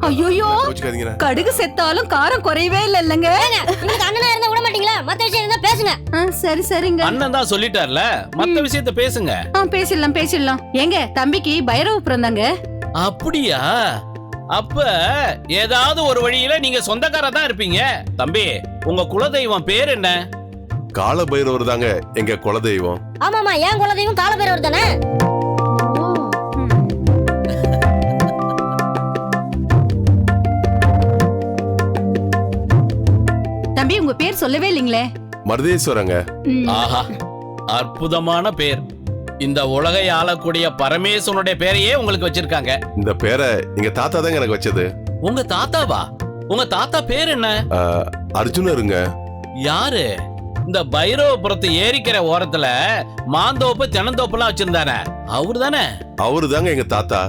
ஐயோ கடுகு செத்தாலும் காரம் குறையவே இல்லங்க. உங்களுக்கு அண்ணனா இருந்தா விட மாட்டீங்களா? மத்த விஷயம் இருந்தா பேசுங்க. சரி சரிங்க. அண்ணன் தான் சொல்லிட்டார்ல, மத்த விஷயத்தை பேசுங்க. பேசிடலாம். ஏங்க தம்பிக்கு பைரவபுரம் தாங்க. அப்படியா? அப்ப ஏதாவது ஒரு வழியில நீங்க சொந்தக்காரா தான் இருப்பீங்க. தம்பி, உங்க குலதெய்வம் பேர் என்ன? கால பைரவர் தாங்க எங்க குலதெய்வம். ஆமாமா, என் குலதெய்வம் கால பைரவர் தானே. தம்பி, உங்க பேர் சொல்லவே இல்லீங்களே. மருதேஸ்வரங்க. ஆஹா, அற்புதமான பேர். இந்த உலகை ஆளக்கூடிய பரமேஸ்வரனுடைய பேரையே உங்களுக்கு வச்சிருக்காங்க. இந்த பேரை எங்க தாத்தா தாங்க எனக்கு வச்சது. உங்க தாத்தாவா? உங்க தாத்தா பேர் என்ன? அர்ஜுனருங்க. யாரு? இந்த பைரவபுரத்து ஏரிக்கிற ஓரத்துல மாந்தோப்பு தென்னந்தோப்புலாம் வச்சிருந்தானே, அவரு தானே? அவரு தாங்க எங்க தாத்தா.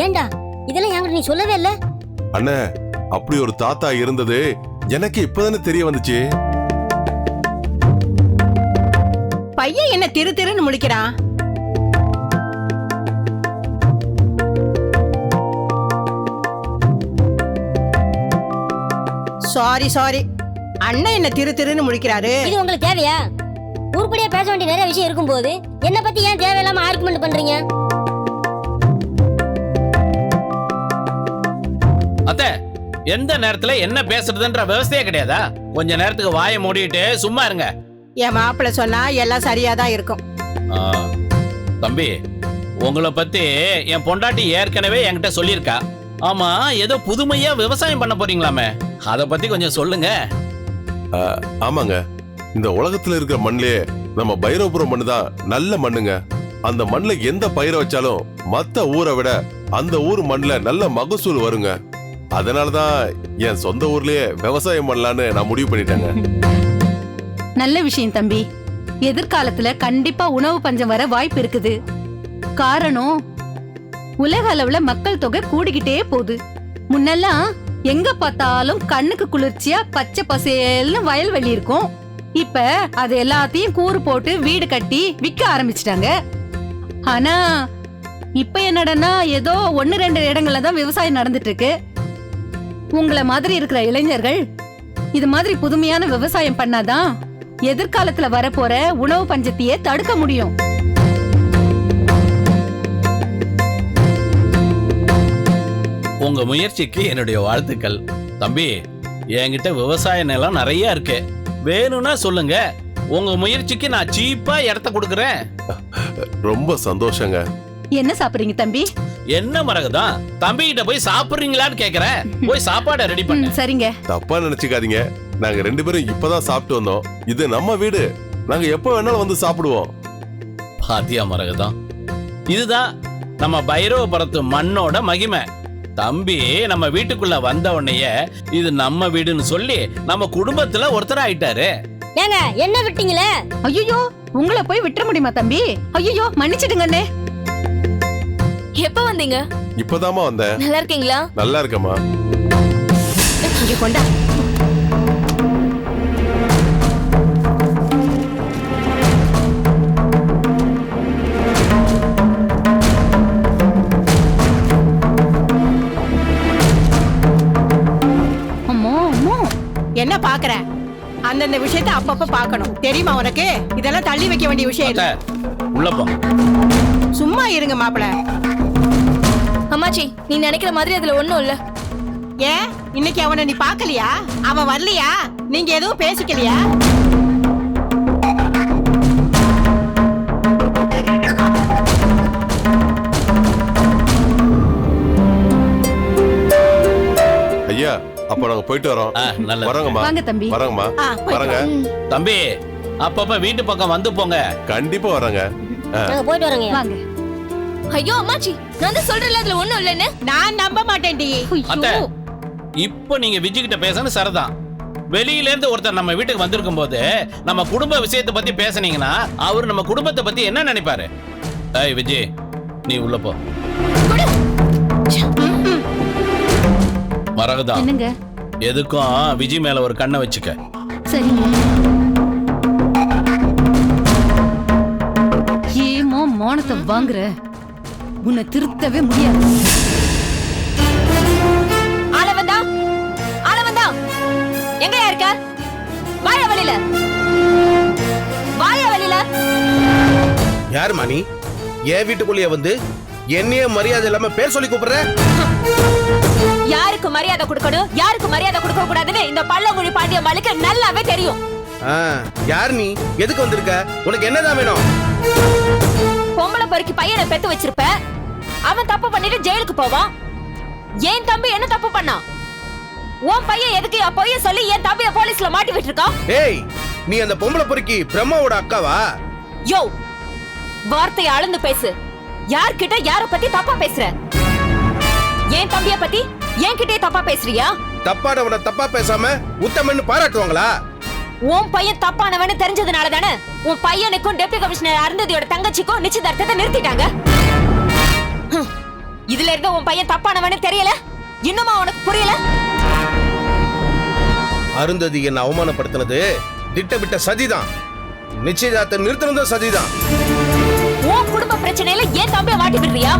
ஏண்டா இதெல்லாம் என்கிட்ட நீ சொல்லவே இல்ல? அண்ணே, அப்படி ஒரு தாத்தா இருந்தது எனக்கு இப்பதானே தெரிய வந்துச்சு. பையன் என்ன திரு திருன்னு முழிக்கிறான்? சாரி, அண்ணன் என்ன திரு திருன்னு முழிக்கிறாரு. இது உங்களுக்கு தேவையா? உருப்படியா பேச வேண்டிய நிறைய விஷயம் இருக்கும்போது என்ன பத்தி ஏன் தேவையில்லாம ஆர்குமெண்ட் பண்றீங்க? அத்தை, எந்த நேரத்துல என்ன பேசுறதுன்ற விவசாயே கிடையாதா? கொஞ்ச நேரத்துக்கு வாயை மூடிட்டு சும்மா இருங்க. என் மாப்பிள்ள சொன்னா எல்லாம் சரியாதான் இருக்கும். தம்பி, உங்களை பத்தி என் பொண்டாட்டி ஏற்கனவே என்கிட்ட சொல்லியிருக்கா. ஆமா, ஏதோ புதுமையா விவசாயம் பண்ண போறீங்களாமே, அத பத்தி கொஞ்சம் சொல்லுங்க. ஆமாங்க, இந்த உலகத்துல இருக்கிற மண்ணிலே நம்ம பைரவபுரம் மண்ணு தான் நல்ல மண்ணுங்க. அந்த மண்ணுல எந்த பயிரை வச்சாலும் மத்த ஊரை விட அந்த ஊர் மண்ணுல நல்ல மகசூல் வருங்க. அதனாலதான் என் சொந்த ஊர்லயே விவசாயம் பண்ணலான்னு நான் முடிவு பண்ணிட்டேங்க. நல்ல விஷயம் தம்பி. எதிர்காலத்துல கண்டிப்பா உணவு பஞ்சம் வர வாய்ப்பு இருக்குது. காரணம், உலக அளவுல மக்கள் தொகை கூடிக்கிட்டே போகுது. முன்னெல்லாம் எங்க பார்த்தாலும் கண்ணுக்கு குளிர்ச்சியா பச்சை பசேல்னு வயல்வெளி இருக்கும். இப்ப அது எல்லாத்தையும் கூறு போட்டு வீடு கட்டி விற்க ஆரம்பிச்சிட்டாங்க. ஆனா இப்ப என்னடனா ஏதோ 1-2 இடங்கள்ல தான் விவசாயம் நடந்துட்டு இருக்கு. உங்களை மாதிரி இருக்கிற இளைஞர்கள் இது மாதிரி புதுமையான விவசாயம் பண்ணாதான் எதிர்காலத்துல வரப்போற உணவு பஞ்சத்தையே தடுக்க முடியும். உங்க முயற்சிக்கு என்னுடைய வாழ்த்துக்கள். தம்பி, என்கிட்ட விவசாய நிலம் நிறைய இருக்கு, வேணும்னா சொல்லுங்க. உங்க முயற்சிக்கு நான் சீப்பா இடத்த கொடுக்கறேன். ரொம்ப சந்தோஷங்க. என்ன சாப்பிடுறீங்க தம்பி? என்ன மரகதான், தம்பி கிட்ட போய் சாப்பிடுறீங்களான்னு கேக்குறேன். போய் சாப்பாடை ரெடி பண்ணு. சரிங்க. தப்பா நினைச்சுக்காதீங்க, நாங்க 2 பேரும் இப்பதான் சாப்பிட்டு வந்தோம். இது நம்ம வீடு, நாங்க எப்ப வேணாலும் வந்து சாப்பிடுவோம். பாத்தியா மரகதான், இதுதான் நம்ம பைரவபுரத்து மண்ணோட மகிமை. தம்பி நம்ம வீட்டுக்குள்ள வந்த உடனே இது நம்ம வீடுன்னு சொல்லி நம்ம குடும்பத்துல ஒருத்தர் ஆயிட்டாரு. ஏங்க என்ன விட்டீங்களே? ஐயோ, உங்களை போய் விட்டுற முடியுமா தம்பி? ஐயோ, மன்னிச்சிடுங்க அண்ணே. எப்ப வந்தீங்க? இப்பதாமா வந்தேன். நல்லா இருக்கீங்களா? நல்லா இருக்கமா. இங்க கொண்டா. என்ன பாக்குற? அந்தந்த விஷயத்தை அப்பப்ப பாக்கணும், தெரியுமா உனக்கு? இதெல்லாம் தள்ளி வைக்க வேண்டிய விஷயம் இல்ல. உள்ள போ. சும்மா இருங்க மாப்பிள. அம்மாச்சி, நீ நினைக்கிற மாதிரி அதுல ஒண்ணும் இல்ல. ஏன் இன்னைக்கு அவனை நீ பாக்கலையா? அவன் வரலையா? நீங்க எதுவும் பேசிக்கலையா? ஐயா, அப்ப நாங்க போயிட்டு வரோம். வரங்கம்மா. வாங்க தம்பி. வரங்கம்மா. வரங்க தம்பி, அப்பப்ப வீட்டு பக்கம் வந்து போங்க. கண்டிப்பா வரங்க. நாங்க போயிட்டு வரோங்க. வாங்க. ஐயோ அம்மாச்சி, நான் தான் சொல்றேன்ல அதுல ஒண்ணும் இல்லன்னு. நான் நம்ப மாட்டேன்டி. அத்தை, இப்போ நீங்க விஜய் கிட்ட பேசணும் சரிதான். வெளியில இருந்து ஒருத்தர் நம்ம வீட்டுக்கு வந்திருக்கும் போது நம்ம குடும்ப விஷயத்தை பத்தி பேசுனீங்கன்னா அவர் நம்ம குடும்பத்தை பத்தி என்ன நினைப்பாரு? ஏய் விஜய், நீ உள்ள போ. மரகதா, என்னங்க? எதுக்கும் விஜய் மேல ஒரு கண்ணை வச்சுக்க. சரிங்க. ஏமா மானத்தை வாங்குற? உன்னை திருத்தவே முடியாது. யாருமா நீ? என் வீட்டுக்குள்ளேயே வந்து என்னையே மரியாதை இல்லாம பேர் சொல்லி கூப்பிடுற? யாருக்கு மரியாதை கொடுக்கணும் யாருக்கு மரியாதை கொடுக்க கூடாதுன்னு இந்த பள்ளங்குழி பாண்டியம்மாளுக்கு நல்லாவே தெரியும். யார் நீ? எதுக்கு வந்திருக்க? உனக்கு என்னதான் வேணும்? பொம்பளை பொறுக்கி பையனை பெத்து வச்சிருப்ப, அவன் தப்பு பண்ணிட்டு ஜெயிலுக்கு போவான். என் தம்பி என்ன தப்பு பண்ணான்? உன் பையன் எதுக்கு என் பொய்ய சொல்லி என் தம்பிய போலீஸ்ல மாட்டி விட்டுருக்கான்? ஏய், நீ அந்த பொம்பளை பொறுக்கி பிரம்மாவோட அக்காவா? யோ, வார்த்தையை அளந்து பேசு. யார்கிட்ட யார பத்தி தப்பா பேசுற? என் தம்பிய பத்தி என்கிட்டயே தப்பா பேசுறியா? தப்பானவனை தப்பா பேசாம உத்தமன்னு பாராட்டுவாங்களா? உன் பையன் தப்பானவன்னு தெரிஞ்சதுனால தானே உன் பையனுக்கும் டெப்டி கமிஷனர் அருந்ததியோட தங்கச்சிக்கும் நிச்சயதார்த்தத்தை நிறுத்திட்டாங்க. இதுல இருந்த உன் பையன் தப்பானவன்னு தெரியல, இன்னுமா உனக்கு புரியல? அருந்ததி என்ன அவமானப்படுத்தினது திட்டமிட்ட சதிதான். நிச்சயதார்த்தம் நிறுத்தினதும் சதிதான். உன் குடும்ப பிரச்சனையில ஏன் தம்பிய மாட்டி விடுறியா?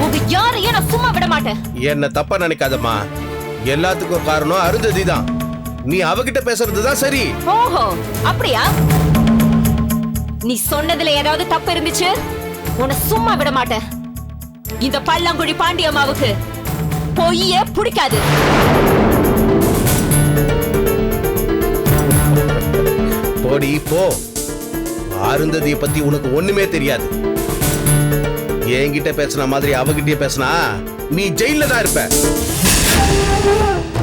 உங்க யாரையும் நான் சும்மா விட மாட்டேன். என்ன தப்பா நினைக்காதம்மா, எல்லாத்துக்கும் காரணம் அருந்ததி தான். நீ அவகிட்ட பேசுறதுதான் சரி. ஓஹோ, அப்படியா? நீ சொன்னதுல ஏதாவது தப்பு இருந்துச்சு உன்னை சும்மா விட மாட்டேன். இந்த பள்ளங்குழி பாண்டியம்மாவுக்கு பொய்யே பிடிக்காது. போடி போ. அருந்ததியை பத்தி உனக்கு ஒண்ணுமே தெரியாது. என்கிட்ட பேசின மாதிரி அவகிட்டயே பேசினா நீ ஜெயில தான் இருப்ப.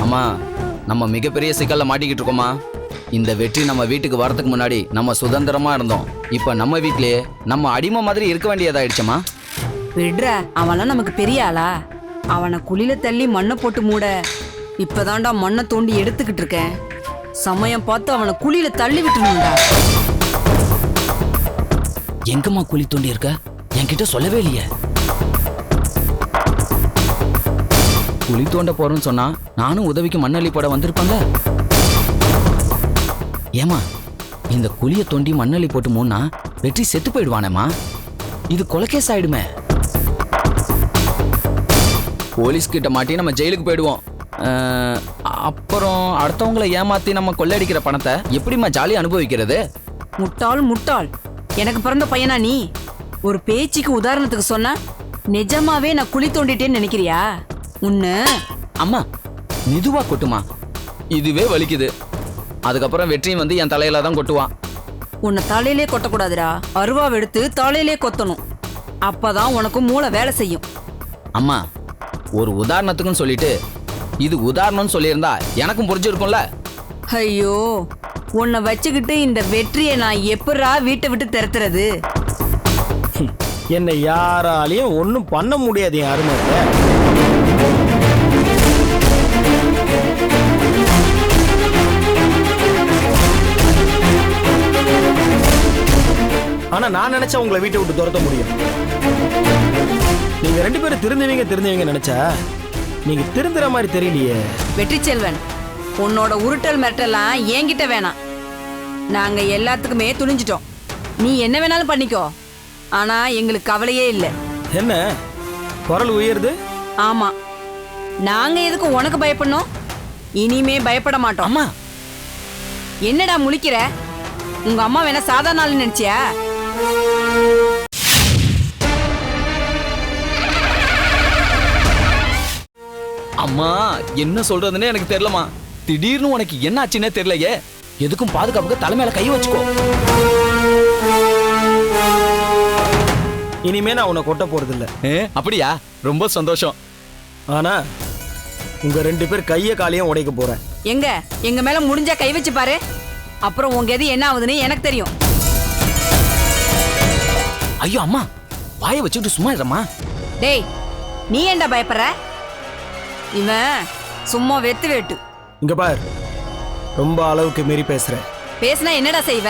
அம்மா, நம்ம மிகப்பெரிய சிக்கல்ல மாட்டிக்கிட்டு இருக்கோமா. இந்த வெற்றி நம்ம வீட்டுக்கு வரதுக்கு முன்னாடி நம்ம சுதந்திரமா இருந்தோம். இப்ப நம்ம வீட்லயே நம்ம அடிமை மாதிரி இருக்க வேண்டியதாயிடுச்சம்மா. விடுற, அவன்லாம் நமக்கு பெரிய ஆளா? அவனை குழியில தள்ளி மண்ணை போட்டு மூட இப்பதான்டா மண்ணை தோண்டி எடுத்துக்கிட்டு இருக்கேன். சமயம் பார்த்து அவனை குழியில தள்ளி விட்டுணும்டா. எங்கம்மா குழி தோண்டி இருக்க? என்கிட்ட சொல்லவே இல்லையே. குழி தோண்ட போறேன்னு சொன்னா நானும் உதவிக்கு மண்ணள்ளி போட வந்திருப்பேன்ல. ஏமா, இந்த குழிய தோண்டி மண்ணள்ளி போட்டு மூணா வெற்றி செத்து போயிடுவானேமா. இது கொலைகேஸ் ஆயிடுமே. போலீஸ் கிட்ட மாட்டி நம்ம ஜெயிலுக்கு போயிடுவோம். அப்புறம் அடுத்தவங்களை ஏமாத்தி நம்ம கொள்ளையடிக்கிற பணத்தை எப்படிம்மா ஜாலியா அனுபவிக்கிறது? முட்டாள் முட்டாள், எனக்கு பிறந்த பையனா நீ? ஒரு பேச்சுக்கு உதாரணத்துக்கு சொன்னா நிஜமாவே நான் குழி தோண்டிட்டேன்னு நினைக்கிறியா? உன்ன அம்மா மெதுவா கொட்டுமா, இதுவே வலிக்குது. அதுக்கப்புறம் வெற்றியும் வந்து என் தலையில தான் கொட்டுவான். உன்னை தலையிலே கொட்டக்கூடாதுடா, அருவாவை எடுத்து தலையிலே கொத்தணும். அப்பதான் உனக்கு மூளை வேலை செய்யும். அம்மா, ஒரு உதாரணத்துக்குன்னு சொல்லிட்டு இது உதாரணம்னு சொல்லியிருந்தா எனக்கும் புரிஞ்சிருக்கும்ல. ஐயோ, உன்னை வச்சுக்கிட்டு இந்த வெற்றியை நான் எப்படா வீட்டை விட்டு திரத்துறது? என்னை யாராலையும் ஒன்றும் பண்ண முடியாது என் அருமை. ஆனா நான் நினைச்சா உங்களை வீட்டை விட்டு துரத்த முடியும். நீங்க ரெண்டு பேரும் திருந்துவீங்க நினைச்சா நீங்க திருந்துற மாதிரி தெரியலையே. வெற்றி செல்வன், உன்னோட உருட்டல் மிரட்டெல்லாம் என்கிட்ட வேணாம். நாங்க எல்லாத்துக்குமே துணிஞ்சிட்டோம். நீ என்ன வேணாலும் பண்ணிக்கோ, ஆனா எங்களுக்கு கவலையே இல்லை. என்ன குரல் உயருது? ஆமா, நாங்க எதுக்கு உனக்கு பயப்படணும்? இனிமே பயப்பட மாட்டோம். அம்மா, என்னடா முழிக்கிற? உங்க அம்மா வேணா சாதாரண ஆளு நினைச்சியா? அம்மா என்ன சொல்றதுன்னு எனக்கு தெரியலமா. திடீர்னு உனக்கு என்ன ஆச்சுன்னே தெரியலையே. எதுக்கும் பாதுகாப்புக்கு தலைமையில கை வச்சுக்கோ. இனிமே நான் உன்னை கொட்ட போறது இல்ல. அப்படியா? ரொம்ப சந்தோஷம். ஆனா உங்க ரெண்டு பேர் கைய காலையும் உடைக்க போறேன். எங்க மேல முடிஞ்சா கை வச்சு பாரு. அப்புறம் உங்க எது என்ன ஆகுதுன்னு எனக்கு தெரியும். ஐயோ அம்மா, வாயை வச்சுட்டு சும்மா இருமா. டேய், நீ ஏன்டா பயப்படுற? இவன் சும்மா வெத்து வேட்டு. இங்க பார், ரொம்ப அளவுக்கு மீறி பேசுற. பேசினா என்னடா செய்வ?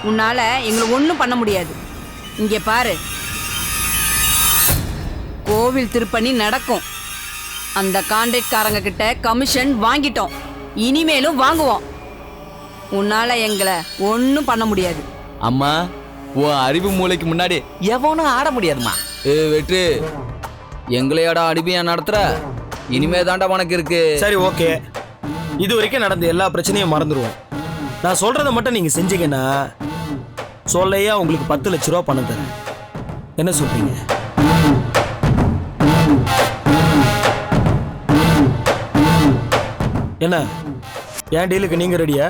உன்னால எங்களை ஒண்ணும் பண்ண முடியாது. இங்க பாரு, கோவில் திருப்பணி நடக்கும். அந்த கான்ட்ராக்ட்காரங்க கிட்ட கமிஷன் வாங்கிட்டோம், இனிமேலும் வாங்குவோம். உன்னால எங்களை ஒன்னும் பண்ண முடியாது. அம்மா, உன் அறிவு மூளைக்கு முன்னாடி எவனும் ஆட முடியாதுமா. வெற்றி, எங்களையோட அடிமையா நடத்துற? இனிமே தாண்டா உனக்கு இருக்கு. சரி, ஓகே. இது வரைக்கும் நடந்த எல்லா பிரச்சனையும் மறந்துடுவோம். நான் சொல்றத மட்டும் நீங்க செஞ்சீங்கன்னா சொல்லையா உங்களுக்கு 10 லட்ச ரூபா பணம் தரேன். என்ன சொல்றீங்க? என்ன என் டீலுக்கு நீங்க ரெடியா?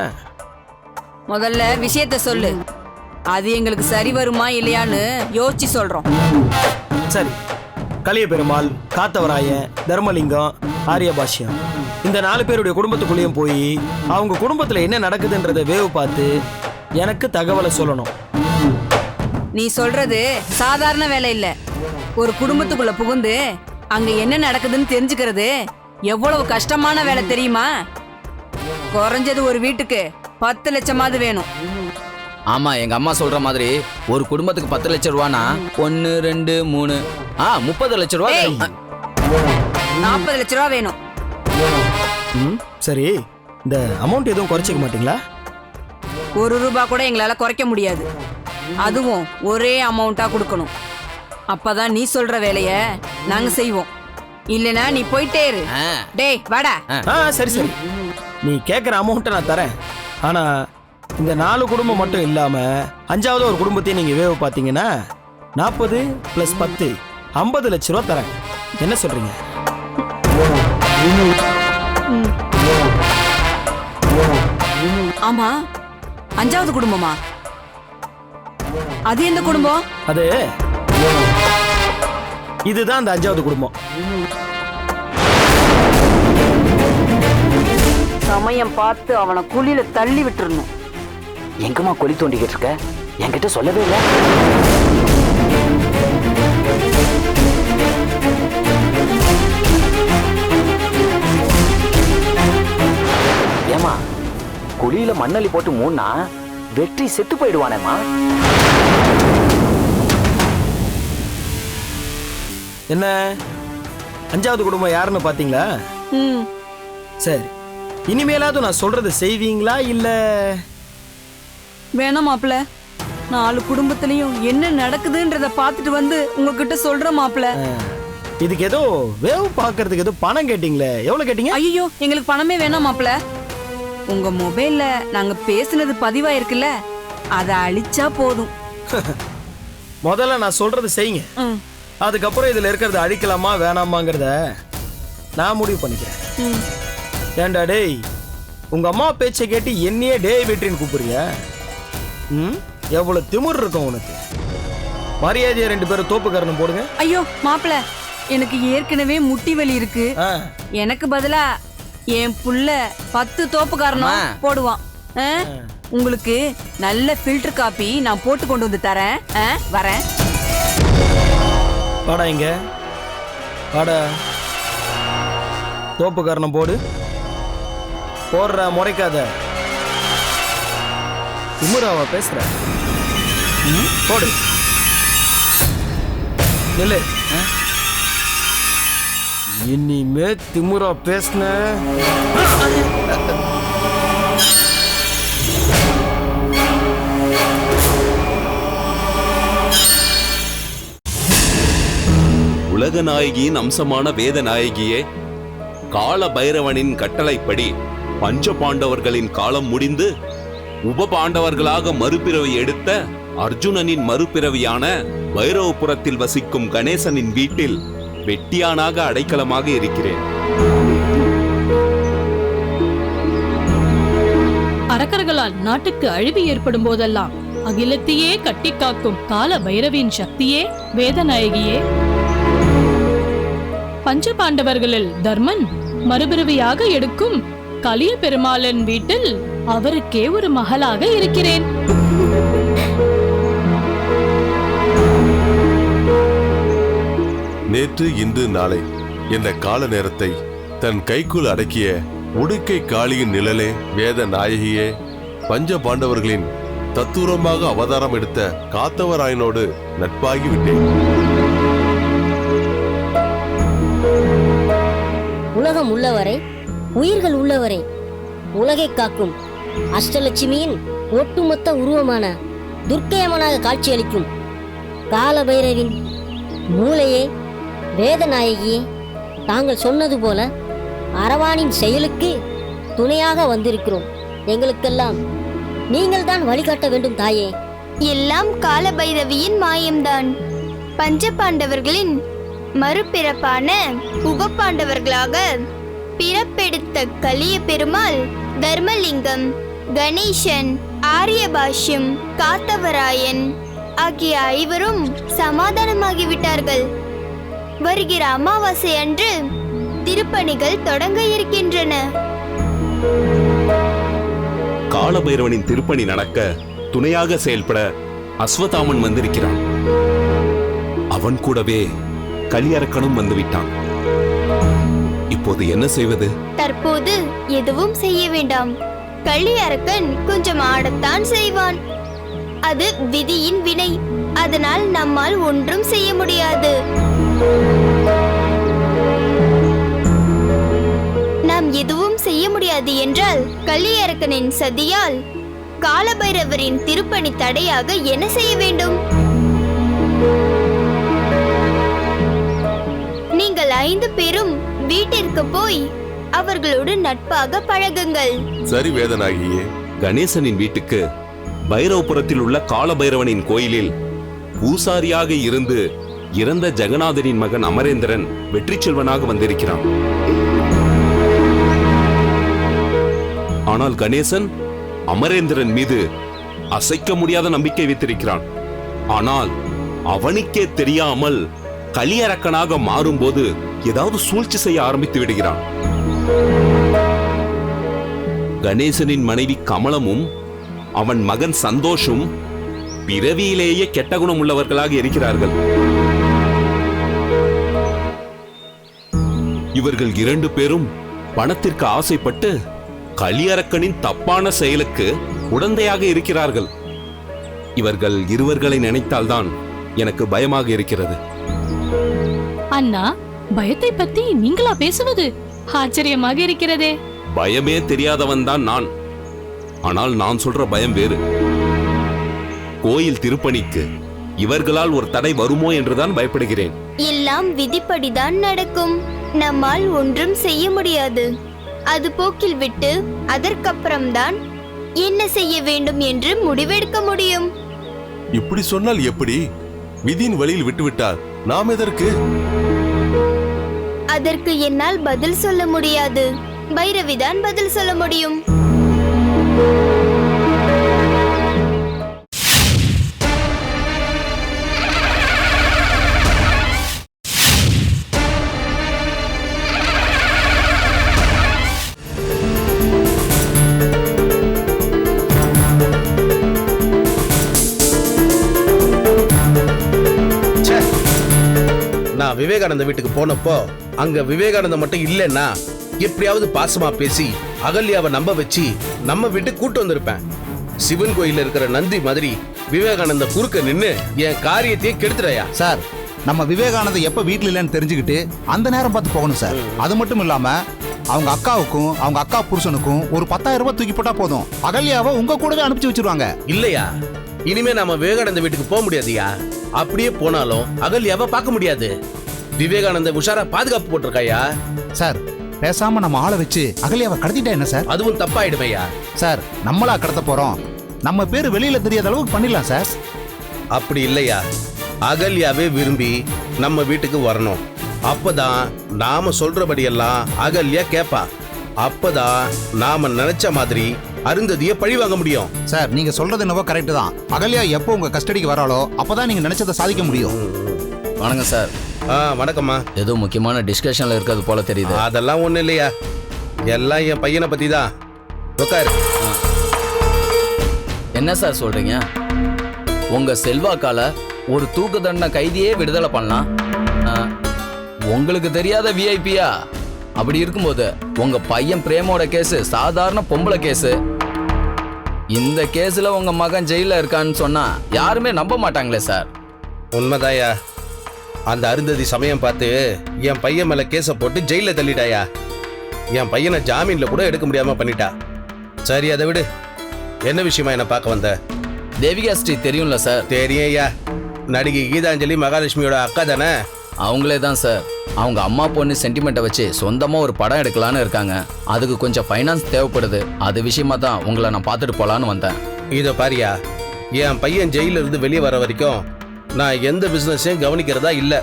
முதல்ல விஷயத்த சொல்லு. அது எங்களுக்கு சரி வருமா இல்லையான்னு யோசிச்சு சொல்றோம். சரி, கலிய பெருமாள், காத்தவராயன், தர்மலிங்கம், ஆரியபாஷ்யம் இந்த 4 பேருடைய குடும்பத்துக்குள்ளேயும் போய் அவங்க குடும்பத்துல என்ன நடக்குதுன்றத வேவு பார்த்து எனக்கு தகவலை சொல்லணும். நீ சொல்றது சாதாரண வேலை இல்ல. ஒரு குடும்பத்துக்குள்ள புகுந்து அங்க என்ன நடக்குதுன்னு தெரிஞ்சுக்கிறது எவ்வளவு கஷ்டமான வேலை தெரியுமா? குறைஞ்சது ஒரு வீட்டுக்கு 10 லட்சமாவது வேணும். ஆமா, எங்க அம்மா சொல்ற மாதிரி ஒரு குடும்பத்துக்கு 10 லட்சம் ரூபானா 1 2 3 30 லட்சம் ரூபா. 40 லட்ச ரூபா வேணும். சரி, இந்த அமௌண்ட் எதுவும் குறைச்சிக்க மாட்டீங்களா? 1 ரூபா கூட எங்களால குறைக்க முடியாது. அதுவும் ஒரே அமௌண்டா கொடுக்கணும். அப்பதான் நீ சொல்ற வேலைய நாங்க செய்வோம். இல்லனா நீ போயிட்டே இரு. டேய் வாடா. சரி சரி, நீ கேட்குற அமௌண்ட்டை நான் தரேன். ஆனா இந்த 4 குடும்பம் மட்டும் இல்லாம 5வது ஒரு குடும்பத்தையும் நீங்க வேவு பார்த்தீங்கன்னா 40 + 10 50 லட்ச ரூபா தரேன். என்ன சொல்றீங்க? ஆமா, 5வது குடும்பமா? அது எந்த குடும்பம்? அது இதுதான் அந்த 5வது குடும்பம். சமயம் பார்த்து அவனை குழியில தள்ளி விட்டுறணும். எங்கம்மா குழி தோண்டிக்கிட்டு இருக்க? என்கிட்ட சொல்லவே இல்லை. ஏமா, குழியில மண்ணள்ளி போட்டு மூணா வெற்றி செத்து போயிடுவானேம்மா. என்ன 5வது குடும்பம் யாருன்னு பாத்தீங்களா? சரி, இனிமேலாவது நான் சொல்றது செய்வீங்களா இல்ல? வேணாம் மாப்பிள்ள. 4 குடும்பத்திலையும் என்ன நடக்குதுன்றத பார்த்துட்டு வந்து உங்ககிட்ட சொல்ற மாப்பிள்ள. இதுக்கு ஏதோ வேவு பார்க்கறதுக்கு ஏதோ பணம் கேட்டீங்களே, எவ்வளவு கேட்டீங்க? ஐயோ, எங்களுக்கு பணமே வேணாம் மாப்பிள்ள. உங்க மொபைல்ல நாங்க பேசுனது பதிவாயிருக்குல்ல, அதை அழிச்சா போதும். முதல்ல நான் சொல்றது செய்யுங்க. அதுக்கப்புறம் இதுல இருக்கிறத அழிக்கலாமா வேணாமாங்கிறத நான் முடிவு பண்ணிக்கிறேன். ஏண்டா டேய், உங்க அம்மா பேச்சை கேட்டு என்னையே டேய் வெற்றின்னு கூப்பிடுறியா? எவ்வளவு திமிர் இருக்கும் உனக்கு? மரியாதையா 2 பேரும் தோப்புக்காரனும் போடுங்க. ஐயோ மாப்பிள்ள, எனக்கு ஏற்கனவே முட்டி வலி இருக்கு. எனக்கு பதிலா என் புள்ள 10 தோப்புக்காரனும் போடுவான். உங்களுக்கு நல்ல ஃபில்டர் காப்பி நான் போட்டு கொண்டு வந்து தரேன். வரேன். வாடா இங்க வாடா. தோப்புக்காரனம் போடு. போடுற, முறைக்காத. திமுறாவா பேசுற? போடு. இல்லை, இனிமே திமுறா பேசுன உலக நாயகியின் அம்சமான வேத நாயகியே, கால பைரவனின் கட்டளைப்படி பஞ்ச பாண்டவர்களின் காலம் முடிந்து உப பாண்டவர்களாக மறுபிறவி எடுத்த அர்ஜுனனின் மறுபிறவியான பைரவபுரத்தில் வசிக்கும் கணேசனின் வீட்டில் வெட்டியானாக அடைக்கலமாக இருக்கிறேன். அரக்கர்களால் நாட்டுக்கு அழிவு ஏற்படும் போதெல்லாம் அகிலத்தையே கட்டி காக்கும் கால பைரவியின் சக்தியே வேதநாயகியே. பஞ்ச பாண்டவர்களில் தர்மன் மறுபிறவியாக எடுக்கும் கலிய பெருமாளன் வீட்டில் அவருக்கே ஒரு மகளாக இருக்கிறேன். நேற்று இன்று நாளை என்ற கால நேரத்தை தன் கைக்குள் அடக்கிய உடுக்கை காளியின் நிழலே வேத நாயகியே, பஞ்ச பாண்டவர்களின் தத்துவமாக அவதாரம் எடுத்த காத்தவராயனோடு நட்பாகிவிட்டேன். உலகம் உள்ளவரை, உயிர்கள் உள்ளவரை உலகை காக்கும் அஷ்டலட்சுமியின் ஒட்டுமொத்த உருவமான துர்க்கையம்மனாக காட்சியளிக்கும் காலபைரவின் மூளையே வேதநாயகியே, தாங்கள் சொன்னது போல அரவானின் செயலுக்கு துணையாக வந்திருக்கிறோம். எங்களுக்கெல்லாம் நீங்கள் தான் வழிகாட்ட வேண்டும் தாயே. எல்லாம் காலபைரவியின் மாயம்தான். பஞ்சபாண்டவர்களின் மறுபிறப்பான உபபாண்டவர்களாக பிறப்பெடுத்த கலிய பெருமாள், தர்மலிங்கம், கணேசன், ஆரியபாஷ்யம், காத்தவராயன் ஆகிய ஐவரும் சமாதானமாகிவிட்டார்கள். வருகிற அமாவாசை அன்று திருப்பணிகள் தொடங்க இருக்கின்றன. காலபைரவனின் திருப்பணி நடக்க துணையாக செயல்பட அஸ்வத்தாமன் வந்திருக்கிறான். அவன் கூடவே கலியரக்கனும் வந்துவிட்டான். இப்போது என்ன செய்வது? தற்போது எதுவும் செய்ய வேண்டாம். கலியரக்கன் கொஞ்சம் ஆடத்தான் செய்வான். அது விதியின் வினை. அதனால் நம்மால் ஒன்றும் செய்ய முடியாது. நாம் எதுவும் செய்ய முடியாது என்றால் கலியரக்கனின் சதியால் காலபைரவரின் திருப்பணி தடையாக என்ன செய்ய வேண்டும்? நீங்கள் 5 பேரும் வீட்டிற்கு போய் அவர்களோடு நட்பாக பழகுங்கள். சரி வேதநாயகியே. கணேசனின் வீட்டுக்கு பைரவபுரத்தில் உள்ள காலபைரவனின் கோயிலில் பூசாரியாக இருந்து இறந்த ஜெகநாதனின் மகன் அமரேந்திரன் வெற்றி செல்வனாக வந்திருக்கிறான். ஆனால் கணேசன் அமரேந்திரன் மீது அசைக்க முடியாத நம்பிக்கை வைத்திருக்கிறான். ஆனால் அவனுக்கே தெரியாமல் கலியரக்கனாக மாறும்போது ஏதாவது சூழ்ச்சி செய்ய ஆரம்பித்து விடுகிறான். கணேசனின் மனைவி கமலமும் அவன் மகன் சந்தோஷும் பிறவியிலேயே கெட்ட குணம் உள்ளவர்களாக இருக்கிறார்கள். இவர்கள் 2 பேரும் பணத்திற்கு ஆசைப்பட்டு கலியரக்கனின் தப்பான செயலுக்கு உடந்தையாக இருக்கிறார்கள். இவர்கள் இருவர்களை நினைத்தால்தான் எனக்கு பயமாக இருக்கிறது. அண்ணா, பயத்தை பத்தி நீங்களா பேசுவது? ஆச்சரியமாக இருக்கிறதே. பயமே தெரியாதவன் தான் நான். ஆனால் நான் சொல்ற பயம் வேறு. கோயில் திருப்பணிக்கு இவர்களால் ஒரு தடை வருமோ என்றுதான் பயப்படுகிறேன். எல்லாம் விதிப்படிதான் நடக்கும். நம்மால் ஒன்றும் செய்ய முடியாது. அது போக்கில் விட்டு அதற்கப்புறம்தான் என்ன செய்ய வேண்டும் என்று முடிவெடுக்க முடியும். இப்படி சொன்னால் எப்படி? விதியின் வழியில் விட்டுவிட்டால் நாம் எதற்கு? அதற்கு என்னால் பதில் சொல்ல முடியாது. பைரவிதான் பதில் சொல்ல முடியும். நான் விவேகானந்த வீட்டுக்கு போனப்போ அங்க விவேகானந்த மட்டும் இல்லைன்னா எப்படியாவது பாசமா பேசி அகல்யாவை நம்ப வச்சு நம்ம வீட்டுக்கு கூட்டு வந்திருப்பேன். சிவன் கோயில இருக்கிற நந்தி மாதிரி விவேகானந்த குறுக்க நின்னு என் காரியத்தையே கெடுத்துறையா. சார், நம்ம விவேகானந்த எப்ப வீட்டுல இல்லைன்னு தெரிஞ்சுக்கிட்டு அந்த நேரம் பார்த்து போகணும் சார். அது மட்டும் இல்லாம அவங்க அக்காவுக்கும் அவங்க அக்கா புருஷனுக்கும் ஒரு 10,000 ரூபாய் தூக்கி போட்டா போதும். அகல்யாவை உங்க கூடவே அனுப்பிச்சு வச்சிருவாங்க. இல்லையா? இனிமே நாம விவேகானந்த வீட்டுக்கு போக முடியாதுயா. அப்படியே போனாலும் அகல்யாவை பார்க்க முடியாது. விவேகானந்த உஷாரா பாதுகாப்பு போட்டிருக்காயா. சார், பேசாம நம்ம ஆளை வச்சு அகல்யாவை கடத்திட்டா என்ன சார்? அதுவும் தப்பாயிடுமையா. சார், நம்மளா கடத்த போறோம். நம்ம பேரு வெளியில தெரியாத அளவுக்கு பண்ணிடலாம் சார். அப்படி இல்லையா, அகல்யாவே விரும்பி நம்ம வீட்டுக்கு வரணும். அப்பதான் நாம சொல்றபடி எல்லாம் அகல்யா கேப்பா. அப்பதான் நாம நினைச்ச மாதிரி அருந்ததியை பழி வாங்க முடியும். சார், நீங்க சொல்றது என்னவோ கரெக்ட் தான். அகல்யா எப்போ உங்க கஸ்டடிக்கு வராளோ அப்பதான் நீங்க நினைச்சதை சாதிக்க முடியும். வணக்கம் சார். வணக்கம்மா. ஏதோ முக்கியமான டிஸ்கஷன்ல இருக்கிறது போல தெரியுது. அதெல்லாம் ஒண்ணு இல்லையா, எல்லாம் என் பையனை பத்தி தான். உட்காரு. என்ன சார் சொல்றீங்க? உங்க செல்வாக்கால ஒரு தூக்கு தண்டனை கைதியே விடுதலை பண்ணலாம். உங்களுக்கு தெரியாத விஐபியா? அப்படி இருக்கும்போது உங்க பையன் பிரேமோட கேஸ் சாதாரண பொம்பளை கேஸ். இந்த கேஸ்ல உங்க மகன் ஜெயில இருக்கான்னு சொன்னா யாருமே நம்ப மாட்டாங்களே சார். உண்மைதாயா. அந்த அருந்ததி சமயம் பார்த்து என் பையன் மேல கேஸ போட்டு ஜெயில தள்ளிட்டாயா. என் பையனை ஜாமீன்ல கூட எடுக்க முடியாம பண்ணிட்டா. சரி, அதை விடு. என்ன விஷயமா என்ன பார்க்க வந்த? தேவிகா ஸ்ரீ தெரியும்ல சார்? தெரியும் ஐயா. நடிகை கீதாஞ்சலி மகாலட்சுமியோட அக்கா தானே? அவங்களே தான் சார். அவங்க அம்மா பொண்ணு சென்டிமெண்ட்டை வச்சு சொந்தமா ஒரு படம் எடுக்கலான்னு இருக்காங்க. அதுக்கு கொஞ்சம் ஃபைனான்ஸ் தேவைப்படுது. அது விஷயமா தான் உங்களை நான் பார்த்துட்டு போலான்னு வந்தேன். இதை பாரியா, என் பையன் ஜெயில இருந்து வெளியே வர வரைக்கும் நான் எந்த பிசினஸையும் கவனிக்கிறதா இல்ல.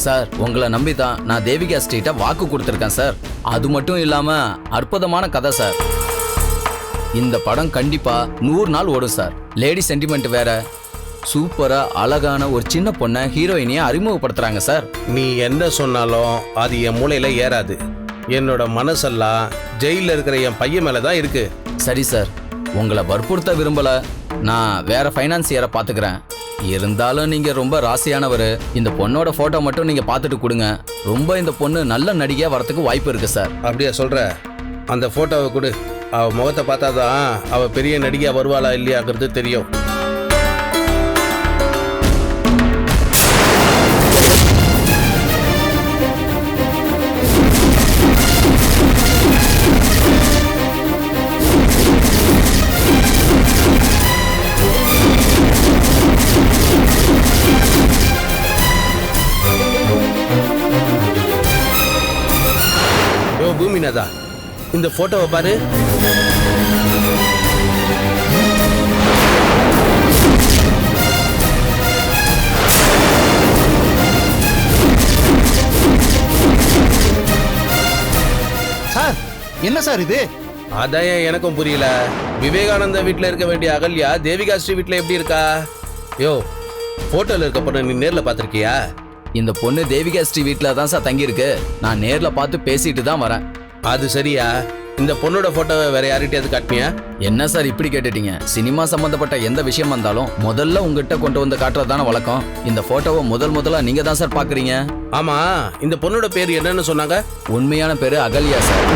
சார் உங்களை நம்பி தான் நான் தேவிகா ஸ்ட்ரீட்டை வாக்கு கொடுத்துருக்கேன் சார். அது மட்டும் இல்லாம அற்புதமான கதை சார். இந்த படம் கண்டிப்பா 100 நாள் ஓடும் சார். லேடி சென்டிமெண்ட் வேற, சூப்பரா அழகான ஒரு சின்ன பொண்ணை ஹீரோயினியை அறிமுகப்படுத்துறாங்க சார். நீ என்ன சொன்னாலும் அது என் மூளையில ஏறாது. என்னோட மனசெல்லாம் ஜெயில இருக்கிற என் பையன் மேலதான் இருக்கு. சரி சார், உங்களை வற்புறுத்த விரும்பல. நான் வேற ஃபைனான்சியரை பாத்துக்கிறேன். இருந்தாலும் நீங்க ரொம்ப ராசியானவர். இந்த பொண்ணோட போட்டோ மட்டும் நீங்க பார்த்துட்டு கொடுங்க. ரொம்ப இந்த பொண்ணு நல்ல நடிகையா வரதுக்கு வாய்ப்பு இருக்கு சார். அப்படியா சொல்ற? அந்த போட்டோவை கொடு. அவ முகத்தை பார்த்தாதான் அவ பெரிய நடிகையா வருவாளா இல்லையாங்கிறது தெரியும். பூமிநாதா, இந்த போட்டோவை பாரு. சார் என்ன சார் இது? அதான் எனக்கும் புரியல. விவேகானந்த வீட்டுல இருக்க வேண்டிய அகல்யா தேவிகா ஸ்ரீ வீட்டுல எப்படி இருக்கா? யோ, போட்டோல இருக்க பொண்ணு நீ நேர்ல பாத்திருக்கியா? இந்த பொண்ணு தேவிகா ஸ்ரீ வீட்டில் தான் சார் தங்கியிருக்கு. நான் நேர்ல பார்த்து பேசிட்டு தான் வரேன். அது சரியா? இந்த பொண்ணோட போட்டோவை வேற யார்கிட்டயாவது காட்டினியா? என்ன சார் இப்படி கேட்டுட்டீங்க? சினிமா சம்பந்தப்பட்ட எந்த விஷயம் வந்தாலும் முதல்ல உங்ககிட்ட கொண்டு வந்து காட்டுறதான வழக்கம். இந்த போட்டோவை முதல்ல நீங்க தான் சார் பாக்குறீங்க. ஆமா, இந்த பொண்ணோட பேரு என்னன்னு சொன்னாங்க? உண்மையான பேரு அகல்யா சார்.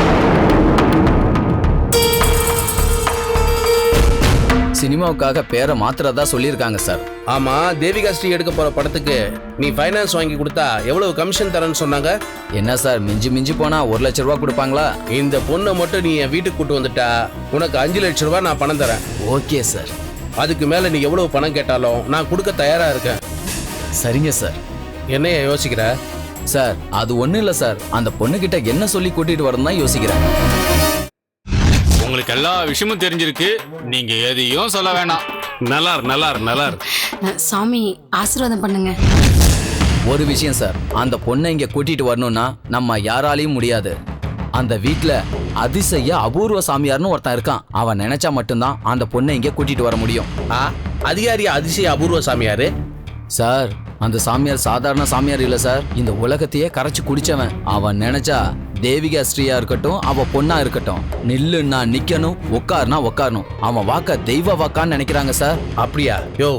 சினிமாவுக்காக பேரை மாத்திரதா சொல்லியிருக்காங்க சார். ஆமா, தேவிகா ஸ்ரீ எடுக்க போற படத்துக்கு நீ ஃபைனான்ஸ் வாங்கி கொடுத்தா எவ்வளவு கமிஷன் தரேன்னு சொன்னாங்க? என்ன சார், மிஞ்சி போனா 1 லட்சம் ரூபாய் கொடுப்பாங்களா? இந்த பொண்ணை மட்டும் நீ என் வீட்டுக்கு கூட்டு வந்துட்டா உனக்கு 5 லட்சம் ரூபாய் நான் பணம் தரேன். Okay sir. அதுக்கு மேல நீ எவ்வளவு பணம் கேட்டாலும் நான் கொடுக்க தயாரா இருக்கேன். சரிங்க சார். என்னைய யோசிக்கிற? சார் அது ஒண்ணும் இல்ல சார், அந்த பொண்ணுகிட்ட என்ன சொல்லி கூட்டிட்டு வரணும் தான் யோசிக்கிறேன். உங்களுக்கு எல்லா விஷயமும் தெரிஞ்சிருக்கு. நீங்க எதையும் சொல்ல வேணாம். நல்லார். சாமி ஆசீர்வாதம் பண்ணுங்க. ஒரு விஷயம் சார், அந்த பொண்ணை இங்க கூட்டிட்டு வரணும்னா நம்ம யாராலையும் முடியாது. அந்த வீட்டுல அதிசய அபூர்வ சாமியார்னு ஒருத்தன் இருக்கான். அவன் நினைச்சா மட்டும்தான் அந்த பொண்ணை இங்க கூட்டிட்டு வர முடியும். அதிகாரியா அதிசய அபூர்வ சாமியாரு? சார் அந்த சாமியார் சாதாரண சாமியார் இல்ல சார். இந்த உலகத்தையே கரைச்சு குடிச்சவன். அவன் நினைச்சா தேவிகா ஸ்ரீயா இருக்கட்டும், அவ பொண்ணா இருக்கட்டும், நில்லுன்னா நிக்கணும், உட்காருனா உட்காரணும். அவன் வாக்க தெய்வ வாக்கான்னு நினைக்கிறாங்க சார். அப்படியா? யோ,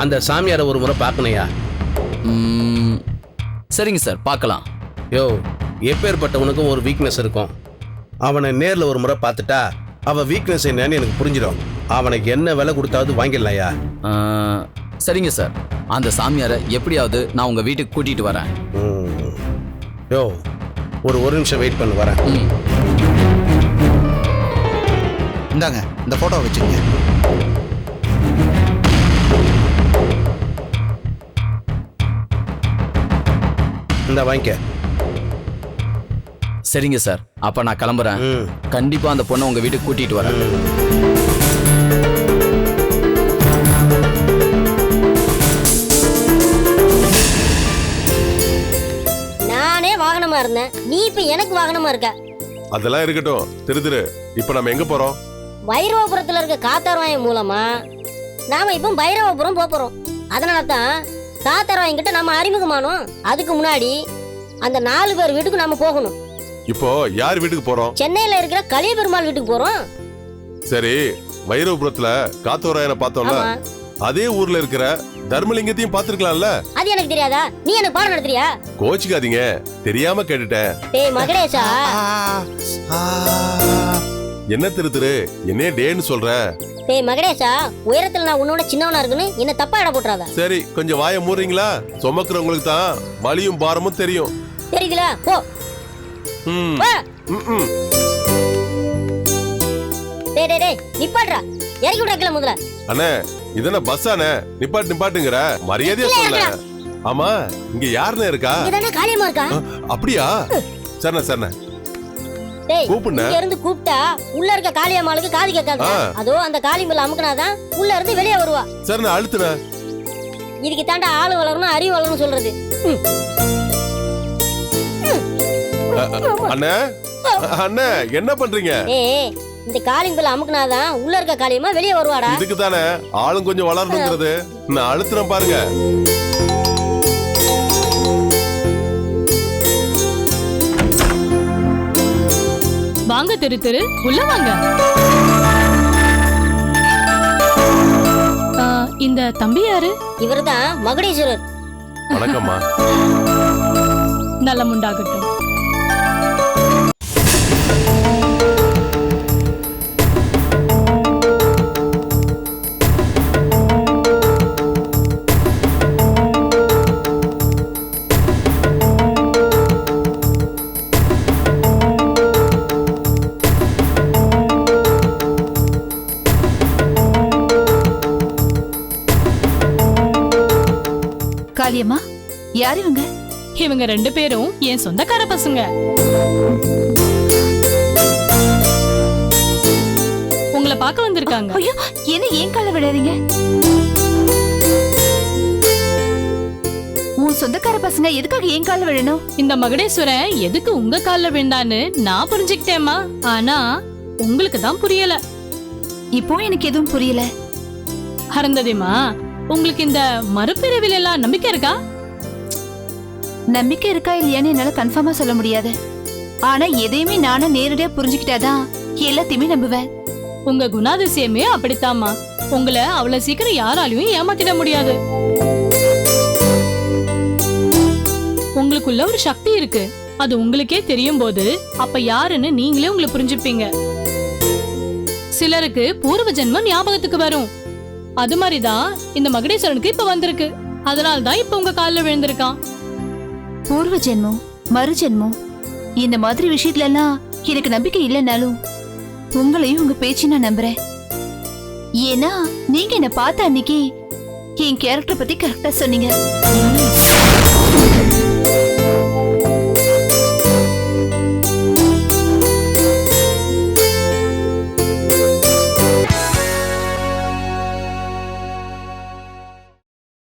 அந்த சாமியாரை ஒரு முறை பார்க்கணையா? சரிங்க சார், பார்க்கலாம். யோ, எப்பேற்பட்டவனுக்கும் ஒரு வீக்னஸ் இருக்கும். அவனை நேர்ல ஒரு முறை பார்த்துட்டா அவன் வீக்னஸ் என்னன்னு எனக்கு புரிஞ்சிடும். அவனுக்கு என்ன விலை கொடுத்தாவது வாங்கிடலையா? சரிங்க சார், அந்த சாமியாரை எப்படியாவது நான் உங்க வீட்டுக்கு கூட்டிட்டு வரேன். யோ, ஒரு நிமிஷம் வெயிட் பண்ணு, வரேன். இந்தாங்க இந்த போட்டோவை வச்சுக்கங்க. இந்த வாங்கிக்க. சரிங்க சார், அப்ப நான் கிளம்புறேன். கண்டிப்பா அந்த பொண்ணை உங்க வீட்டுக்கு கூட்டிட்டு வரேன். நானே வாகனமா இருந்தேன், நீ இப்ப எனக்கு வாகனமா இருக்க. அதெல்லாம் இருக்கட்டும். திரு இப்ப நம்ம எங்க போறோம்? பைரவபுரத்துல இருக்க காத்தாரவாயம் மூலமா நாம இப்ப பைரவபுரம் போறோம். அதனாலதான் காத்தாரவாயம் கிட்ட நம்ம அறிமுகமானோம். அதுக்கு முன்னாடி அந்த 4 பேர் வீட்டுக்கு நாம போகணும். இப்போ யார் வீட்டுக்கு போறோம்? சென்னையில இருக்கிற கலிய பெருமாள் வீட்டுக்கு போறோம். சரி, வைரவபுரத்துல காத்தோராயனை பார்த்தோம்ல, அதே ஊர்ல இருக்கிற தர்மலிங்கத்தையும் பாத்துருக்கலாம்ல. அது எனக்கு தெரியாதா? நீ எனக்கு பாடம் நடத்துறியா? கோச்சிக்காதீங்க, தெரியாம கேட்டுட்டேன். டேய் மகடேஷா, என்ன திரு என்ன டேன்னு சொல்ற? டேய் மகடேஷா, உயரத்துல நான் உன்னோட சின்னவனா இருக்குன்னு என்ன தப்பா இட போட்டுறாத. சரி, கொஞ்சம் வாயை மூடுறீங்களா? சுமக்கிறவங்களுக்கு தான் வலியும் பாரமும் தெரியும். தெரியுதுல? போ. டேய் நிப்பாட்றா, இறக்கி விடக்கல முதல்ல. அண்ணே, இதென்ன பஸ் அண்ணே? நிப்பாட்டுங்கிற மரியாதையா சொல்ல. ஆமா, இங்க யாருன்னு இருக்கா? இதானே காளியம்மா இருக்கா? அப்படியா? சரிண்ணே. டேய் கூப்பிடுண்ணே. இங்க இருந்து கூப்பிட்டா உள்ள இருக்க காளியம்மாளுக்கு காது கேட்காது. ஆ. அதோ அந்த காளிமல்ல அமுக்குனாதான் உள்ள இருந்து வெளியே வருவா. சரி நான் அழுத்துறேன். இதுக்கு தாண்டா ஆளு வளரணும் அறிவு வளரணும் சொல்றது. அண்ணே அண்ணே என்ன பண்றீங்க? ஏய் இந்த காளிமல்ல அமுக்குனாதான் உள்ள இருக்க காளியம்மா வெளியே வருவாடா. இதுக்கு தானே ஆளும் கொஞ்சம் வளரணுங்கிறது. நான் அழுத்துறேன் பாருங்க. வாங்க திரு திரு உள்ள வாங்க. இந்த தம்பி யாரு? இவர்தான் மகுடீஸ்வரர். வணக்கம்மா. நலம் உண்டாகட்டும். காளியம்மா, யார் இவங்க? இவங்க 2 பேரும் என் சொந்தக்கார பசங்க. உங்களை பார்க்க வந்திருக்காங்க. ஐயோ, என்ன ஏன் கால விடாதீங்க? உன் சொந்தக்கார பசங்க எதுக்காக ஏன் கால விழணும்? இந்த மகுடேஸ்வரன் எதுக்கு உங்க கால்ல விழுந்தான்னு நான் புரிஞ்சுக்கிட்டேம்மா. ஆனா உங்களுக்கு தான் புரியல. இப்போ எனக்கு எதுவும் புரியல. அருந்ததிமா, உங்களுக்கு இந்த மறுபிறவில எல்லாம் நம்பிக்கை இருக்கா? நம்பிக்கை இருக்கா இல்லையான்னு என்னால கன்ஃபார்மா சொல்ல முடியாது. ஆனா எதையுமே நானும் நேரடியா புரிஞ்சுக்கிட்டாதான் எல்லாத்தையுமே நம்புவேன். உங்க குணாதிசயமே அப்படித்தாம்மா. உங்களை அவ்வளவு சீக்கிரம் யாராலையும் ஏமாத்திட முடியாது. உங்களுக்குள்ள ஒரு சக்தி இருக்கு. அது உங்களுக்கே தெரியும் போது அப்ப யாருன்னு நீங்களே உங்களை புரிஞ்சுப்பீங்க. சிலருக்கு பூர்வ ஜென்மம் ஞாபகத்துக்கு வரும். அது மாதிரிதான் இந்த மகுடேஸ்வரனுக்கு இப்ப வந்திருக்கு. அதனால்தான் இப்ப உங்க காலில் விழுந்திருக்கான். பூர்வ ஜென்மம், மறு ஜென்மம், இந்த மாதிரி விஷயத்துல எல்லாம் எனக்கு நம்பிக்கை இல்லைன்னாலும் உங்களையும் உங்க பேச்சு நான் நம்புறேன். ஏன்னா நீங்க என்ன பார்த்த அன்னைக்கு என் கேரக்டர் பத்தி கரெக்டா சொன்னீங்க.